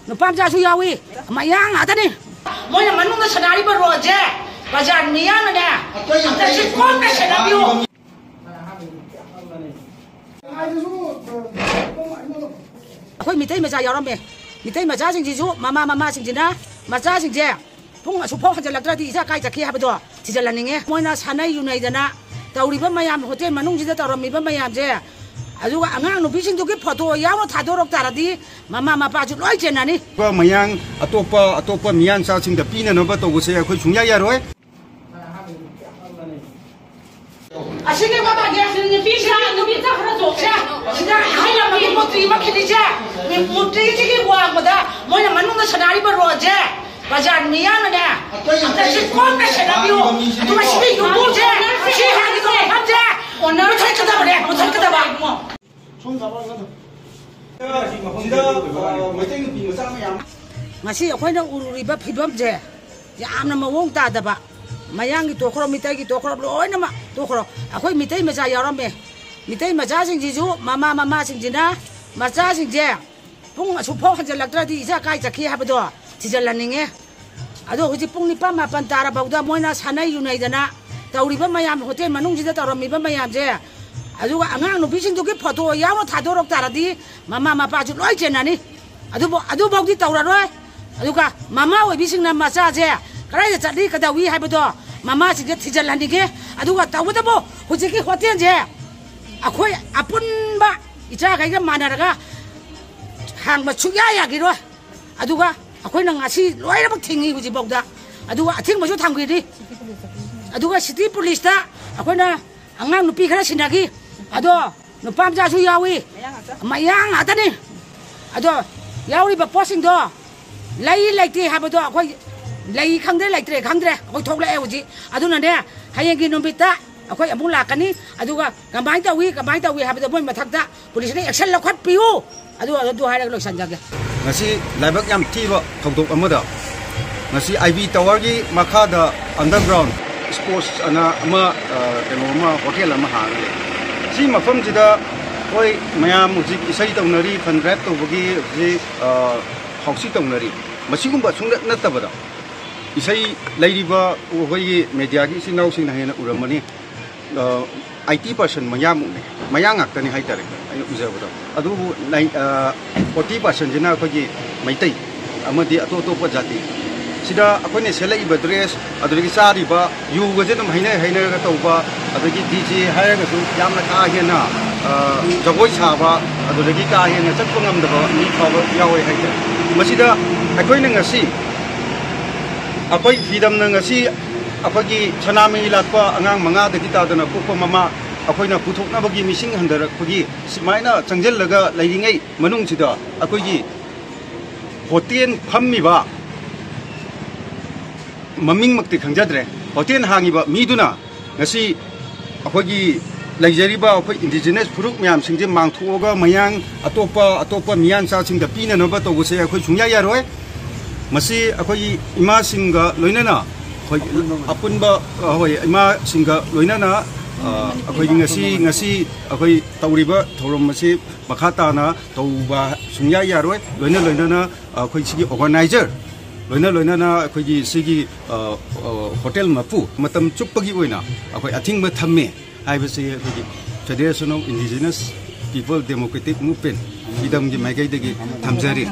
नुपा मचासु यावी मयांग आतनी मोय मनुंग सनारी ब रोजे बाजार मियां ने अंदर से कौन ने सनाबियो अखोई मितै मचा यारमे मितै मचा सिंजिजु ममा सिंजिना मचा सिंजे पुंग असुफो हजलक्त्रदि इसा काई चखि हाबदो थिजलनिंगे मोयना सानै युनाइदना तौरिबा मयाम होटेल मनुंजिदा तौरमिबा मयामजे अजुगा अंगांग नुपिसिंदुगी फोटो यावनो थादोरक तारदि ममा मपाजु लोय चेनानी मयांग अतोपा मियान सासिंग द पिननबा तौबसे अखोई सुंया यारोय असिगे बाबा गे नुपिसा नुपिसा खरा जोखसे सिदा हाया मगे मोत्री मखिदिजे मे मोत्री जिगे वागदा मोयना मनुंग सनारी ब रोजे बाजार मियां ने अंदर से कौन ने सनाबियो तुम सिगे युबुजे सि हानि को हमजे ओनर थकदा बरे थकदा बा ngasi akhoi na ururiba phidwam je yamna mawong ta daba mayang gi tokhro mitai gi tokhro loina ma tokhro akhoi mitai macha yaram mitai macha sing ji ju mama sing jina macha sing je pung asu pho hajalaktra di isa kai chakhi habado thijalaninge ado huji pung ni pa ma pan tara bauda moina sanai yunai dana tauriba mayam hotel manung ji da taramiba mayam je aduga angang nupisindugi photo yawo thadorok taradi mama mapaju loi chenani adu bogdi tauraroi aduga mama oibisingna macha je karai da chadi kadawi haibado mama sige thijalhanige aduga tawdabo hujiki hotel je akhoi apunba icha kaiga manaraga hangba chugya yagiro aduga akhoi na ngasi loirabak thingi huji bogda aduga athingbasu thamgidi aduga city police ta akhoi na angang nupi khara sinagi ado nupa mchasu yawi mayang atani ado yawi ba posing do lai laite habado akhoi lai khangde laitre khangdre akhoi thokla e uji aduna ne hayengi numbita akhoi amung lakani aduga kambai tawi habado boy mathakta police ne action lakhat piu adu haira lo sanjage ngasi laibak yam thiba thokdok amada ngasi IB tower gi makha da underground sports ana ama keno ma hotel ama ha si mafam jida koi mayam music isai taunari fan rap to bagi ji hausi taunari masigumba sungna natabada isai lairiba hoi media gi sinau sing na hena uramani 80% mayang aktani haitare ai ujabada adu 40% jina khogi maitai amadi ato jati sida akoine selai ba dress aduri sari ba yu gaje dum haina ga tawba adagi DJ hairaga su yamna ka hena jagoi saba aduri ka hena chakpa ngamdaba ni khaba yawi haita masida akoine ngasi akoi freedom na ngasi akogi chanami lakpa angang manga dagi tadana pukpa mama akoina puthokna bagi missing handarak pagi simaina changjel laga lairingai manung sida akogi hotel phammi ba ममिंग मक्ति खंजद्रे hotel हांगिबा मीदुना ngasi akhoi laijariba akhoi indigenous furuk myam singje mangthoga mayang atopa miyan sa singda pina no ba to guse akhoi chungya yaroi masi akhoi ima singa loinana akhoi apunba hoi ima singa loinana akhoi ngasi akhoi tauriba thorom masi makhata na tauba chungya yaroi loinana akhoi sigi organizer loina na akhoi sigi hotel mapu matam chupagi oina akhoi athing ma thamme haibase akhoi Federation of Indigenous People Democratic Movement idam gi maigai degi thamjari